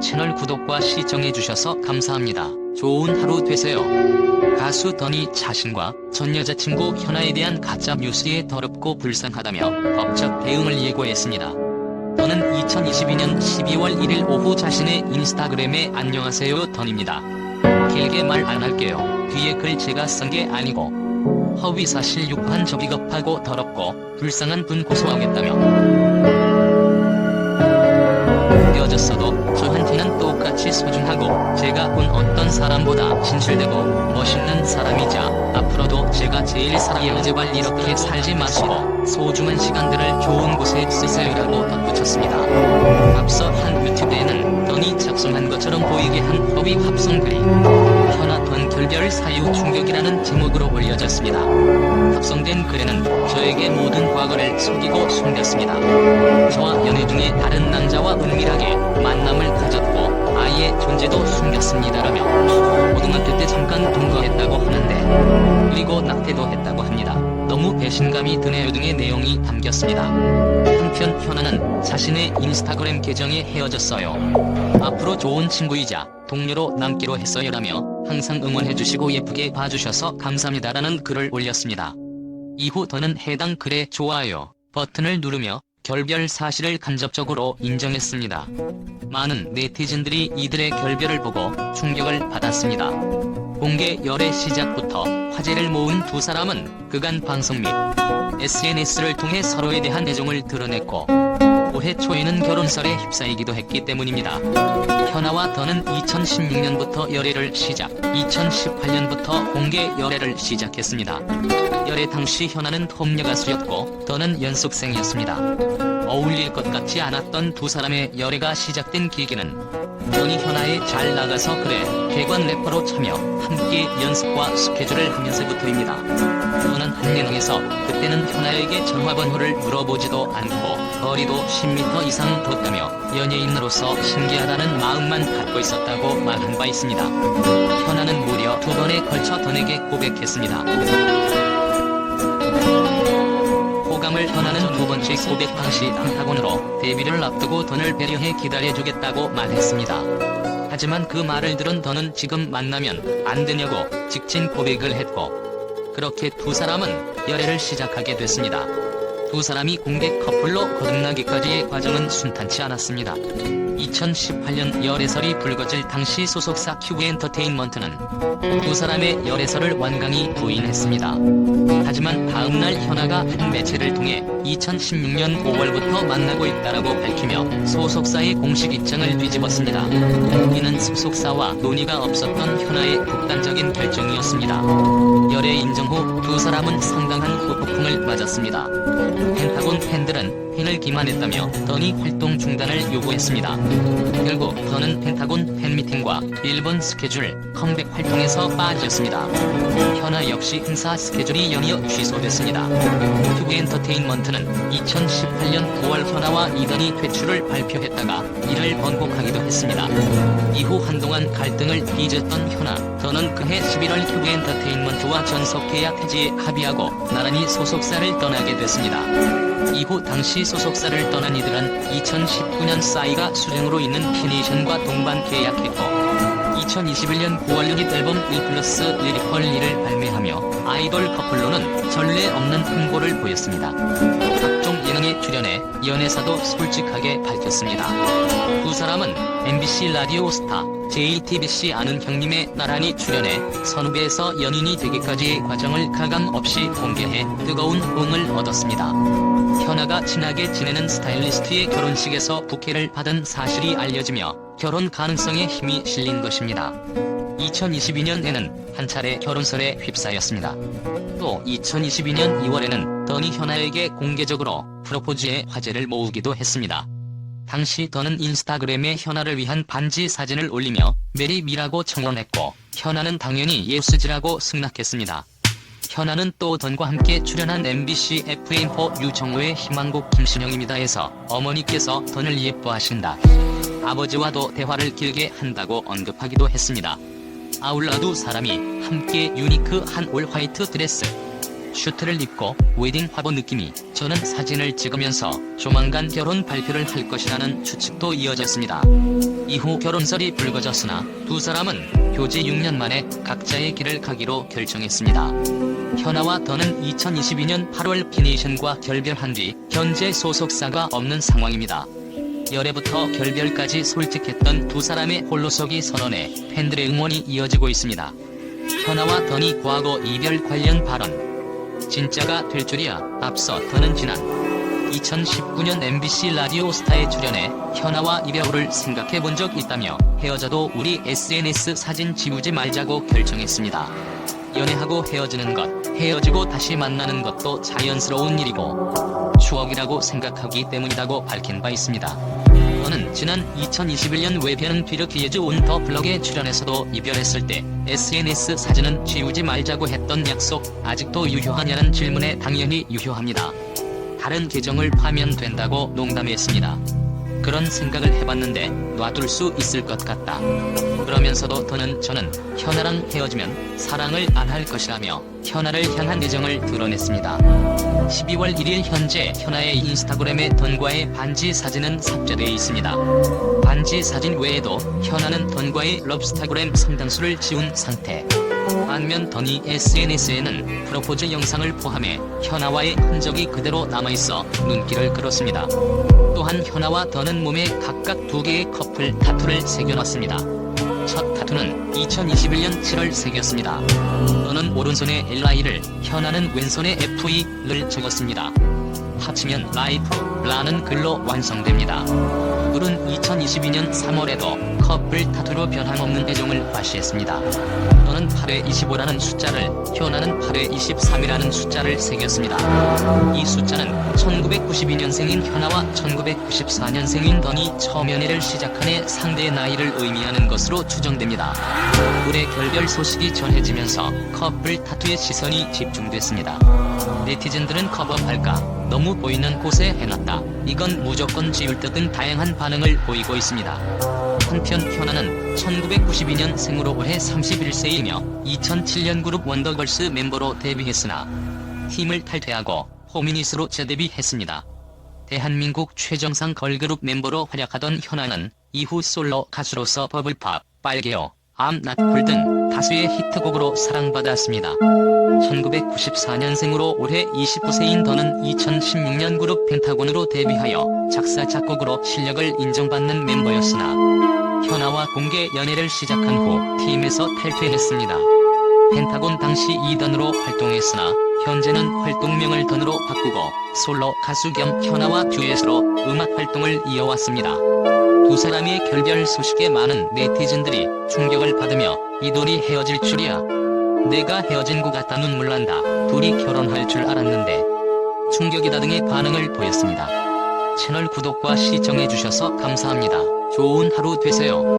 채널 구독과 시청해주셔서 감사합니다. 좋은 하루 되세요. 가수 더니 자신과 전 여자친구 현아에 대한 가짜 뉴스에 더럽고 불쌍하다며 법적 대응을 예고했습니다. 더는 2022년 12월 1일 오후 자신의 인스타그램에 안녕하세요 더니입니다. 길게 말 안 할게요. 뒤에 글 제가 쓴 게 아니고 허위사실 유포한 저 비겁하고 더럽고 불쌍한 분 고소하겠다며 헤어졌어도 저한테는 똑같이 소중하고 제가 본 어떤 사람보다 진실되고 멋있는 사람이자 앞으로도 제가 제일 사랑해요. 제발 이렇게 살지 마시고 소중한 시간들을 좋은 곳에 쓰세요라고 덧붙였습니다. 앞서 한 유튜브에는 더니 작성한 것처럼 보이게 한 허위 합성글이 현아 던 결별 사유 충격이라는 제목으로 올려졌습니다. 합성된 글에는 저에게 모든 과거를 속이고 숨겼습니다. 저와 연애 중에 다른 남자와 은밀하게 만남을 가졌고 아이의 존재도 숨겼습니다라며 고등학교 때 잠깐 동거했다고 하는데 그리고 낙태도 했다고 합니다. 너무 배신감이 드네요 등의 내용이 담겼습니다. 한편 현아는 자신의 인스타그램 계정에 헤어졌어요. 앞으로 좋은 친구이자 동료로 남기로 했어요라며 항상 응원해주시고 예쁘게 봐주셔서 감사합니다라는 글을 올렸습니다. 이후 더는 해당 글에 좋아요 버튼을 누르며 결별 사실을 간접적으로 인정했습니다. 많은 네티즌들이 이들의 결별을 보고 충격을 받았습니다. 공개 열애 시작부터 화제를 모은 두 사람은 그간 방송 및 SNS를 통해 서로에 대한 애정을 드러냈고 올해 초에는 결혼설에 휩싸이기도 했기 때문입니다. 현아와 더는 2016년부터 열애를 시작, 2018년부터 공개 열애를 시작했습니다. 열애 당시 현아는 홈녀 가수였고 더는 연습생이었습니다. 어울릴 것 같지 않았던 두 사람의 열애가 시작된 계기는 더니 현아에 잘 나가서 그래 개관 래퍼로 참여, 함께 연습과 스케줄을 하면서부터입니다. 더는 한 예능에서 그때는 현아에게 전화번호를 물어보지도 않고 거리도 10m 이상 뒀다며 연예인으로서 신기하다는 마음만 갖고 있었다고 말한 바 있습니다. 현아는 무려 2번에 걸쳐 더에게 고백했습니다. 호감을 현아는 두 번째 고백 당시 앙타곤으로 데뷔를 앞두고 더를 배려해 기다려주겠다고 말했습니다. 하지만 그 말을 들은 더는 지금 만나면 안 되냐고 직진 고백을 했고 그렇게 두 사람은 열애를 시작하게 됐습니다. 두 사람이 공개 커플로 거듭나기까지의 과정은 순탄치 않았습니다. 2018년 열애설이 불거질 당시 소속사 큐브엔터테인먼트는 두 사람의 열애설을 완강히 부인했습니다. 하지만 다음날 현아가 한 매체를 통해 2016년 5월부터 만나고 있다라고 밝히며 소속사의 공식 입장을 뒤집었습니다. 이는 소속사와 논의가 없었던 현아의 독단적인 결정이었습니다. 열애 인정 후 두 사람은 상당한 후폭풍을 맞았습니다. 펜타곤 팬들은 팬을 기만했다며 더니 활동 중단을 요구했습니다. 결국 더는 펜타곤 팬미팅과 일본 스케줄, 컴백 활동에서 빠졌습니다. 현아 역시 행사 스케줄이 연이어 취소됐습니다. 큐브엔터테인먼트는 2018년 9월 현아와 이더니 퇴출을 발표했다가 이를 번복하기도 했습니다. 이후 한동안 갈등을 빚었던 현아, 더는 그해 11월 큐브엔터테인먼트와 전속 계약 해지에 합의하고 나란히 소속사를 떠나게 됐습니다. 이후 당시 소속사를 떠난 이들은 2019년 싸이가 수령으로 있는 피니션과 동반 계약했고 2021년 9월 6일 앨범 1+1 펄리를 발매하며 아이돌 커플로는 전례 없는 행보를 보였습니다. 각종 예능에 출연해 연애사도 솔직하게 밝혔습니다. 두 사람은 MBC 라디오 스타, JTBC 아는 형님에 나란히 출연해 선후배에서 연인이 되기까지의 과정을 가감 없이 공개해 뜨거운 호응을 얻었습니다. 현아가 친하게 지내는 스타일리스트의 결혼식에서 부케를 받은 사실이 알려지며 결혼 가능성에 힘이 실린 것입니다. 2022년에는 한 차례 결혼설에 휩싸였습니다. 또 2022년 2월에는 더니 현아에게 공개적으로 프로포즈의 화제를 모으기도 했습니다. 당시 더는 인스타그램에 현아를 위한 반지 사진을 올리며 메리미라고 청혼했고 현아는 당연히 예스지라고 승낙했습니다. 현아는 또 던과 함께 출연한 MBC FM4 유정호의 희망곡 김신영입니다에서 어머니께서 던을 예뻐하신다, 아버지와도 대화를 길게 한다고 언급하기도 했습니다. 아울러 두 사람이 함께 유니크한 올 화이트 드레스, 슈트를 입고 웨딩 화보 느낌이 저는 사진을 찍으면서 조만간 결혼 발표를 할 것이라는 추측도 이어졌습니다. 이후 결혼설이 불거졌으나 두 사람은 교제 6년 만에 각자의 길을 가기로 결정했습니다. 현아와 더는 2022년 8월 피네이션과 결별한 뒤 현재 소속사가 없는 상황입니다. 열애부터 결별까지 솔직했던 두 사람의 홀로서기 선언에 팬들의 응원이 이어지고 있습니다. 현아와 더니 과거 이별 관련 발언. 진짜가 될 줄이야. 앞서 더는 지난 2019년 MBC 라디오 스타에 출연해 현아와 이별을 생각해본 적 있다며 헤어져도 우리 SNS 사진 지우지 말자고 결정했습니다. 연애하고 헤어지는 것, 헤어지고 다시 만나는 것도 자연스러운 일이고 추억이라고 생각하기 때문이라고 밝힌 바 있습니다. 더는 지난 2021년 외변은 뒤르키예즈 온 더 블럭에 출연해서도 이별했을 때 SNS 사진은 지우지 말자고 했던 약속 아직도 유효하냐는 질문에 당연히 유효합니다. 다른 계정을 파면 된다고 농담했습니다. 그런 생각을 해봤는데 놔둘 수 있을 것 같다. 그러면서도 더는 저는 현아랑 헤어지면 사랑을 안 할 것이라며 현아를 향한 애정을 드러냈습니다. 12월 1일 현재 현아의 인스타그램에 던과의 반지 사진은 삭제돼 있습니다. 반지 사진 외에도 현아는 던과의 럽스타그램 상당수를 지운 상태. 반면 더니 SNS에는 프로포즈 영상을 포함해 현아와의 흔적이 그대로 남아있어 눈길을 끌었습니다. 또한 현아와 더는 몸에 각각 2개의 커플 타투를 새겨놨습니다. 첫 타투는 2021년 7월 새겼습니다. 더는 오른손에 LI를, 현아는 왼손에 FE를 적었습니다. 합치면 라이프라는 글로 완성됩니다. 둘은 2022년 3월에도 커플 타투로 변함없는 애정을 과시했습니다. 더는 8회 25라는 숫자를, 현아는 8회 23이라는 숫자를 새겼습니다. 이 숫자는 1992년생인 현아와 1994년생인 더니 처음 연애를 시작한 해 상대의 나이를 의미하는 것으로 추정됩니다. 둘의 결별 소식이 전해지면서 커플 타투의 시선이 집중됐습니다. 네티즌들은 커버할까? 너무 보이는 곳에 해놨다. 이건 무조건 지울 듯 등 다양한 반응을 보이고 있습니다. 한편 현아는 1992년생으로 올해 31세이며 2007년 그룹 원더걸스 멤버로 데뷔했으나 팀을 탈퇴하고 호미닛으로 재데뷔했습니다. 대한민국 최정상 걸그룹 멤버로 활약하던 현아는 이후 솔로 가수로서 버블팝, 빨개요, I'm Not Cool 등 다수의 히트곡으로 사랑받았습니다. 1994년생으로 올해 29세인 더는 2016년 그룹 펜타곤으로 데뷔하여 작사 작곡으로 실력을 인정받는 멤버였으나 현아와 공개 연애를 시작한 후 팀에서 탈퇴했습니다. 펜타곤 당시 2단으로 활동했으나 현재는 활동명을 더으로 바꾸고 솔로 가수 겸 현아와 듀엣으로 음악 활동을 이어왔습니다. 두 사람의 결별 소식에 많은 네티즌들이 충격을 받으며 이둘이 헤어질 줄이야. 내가 헤어진 것 같다, 눈물 난다. 둘이 결혼할 줄 알았는데. 충격이다 등의 반응을 보였습니다. 채널 구독과 시청해주셔서 감사합니다. 좋은 하루 되세요.